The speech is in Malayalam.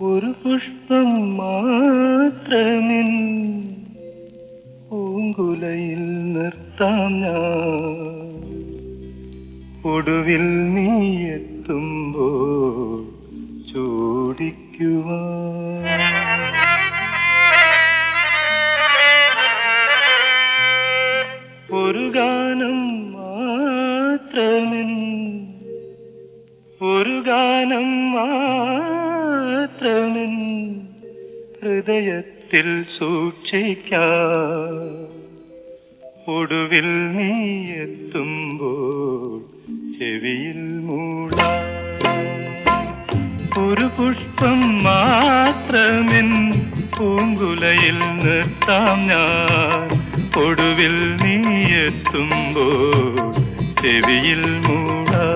ഒരു പുഷ്പം മാത്രമിൻ പൂങ്കുലയിൽ നിർത്താം ഞാൻ. ഒടുവിൽ നീ എത്തുമ്പോൾ ചോദിക്കുവാൻ. ഒരു ഗാനം മാത്രമിൻ ഒരു ഗാനം മാത്രമിൻ ഹൃദയത്തിൽ സൂക്ഷിക്കാം. ഒടുവിൽ നീ എത്തുമ്പോൾ ചെവിയിൽ മൂടാം. ഒരു പുഷ്പം മാത്രമിൻ പൂങ്കുലയിൽ നിർത്താം ഞാൻ. ഒടുവിൽ നീ എത്തുമ്പോൾ ചെവിയിൽ മൂടാം.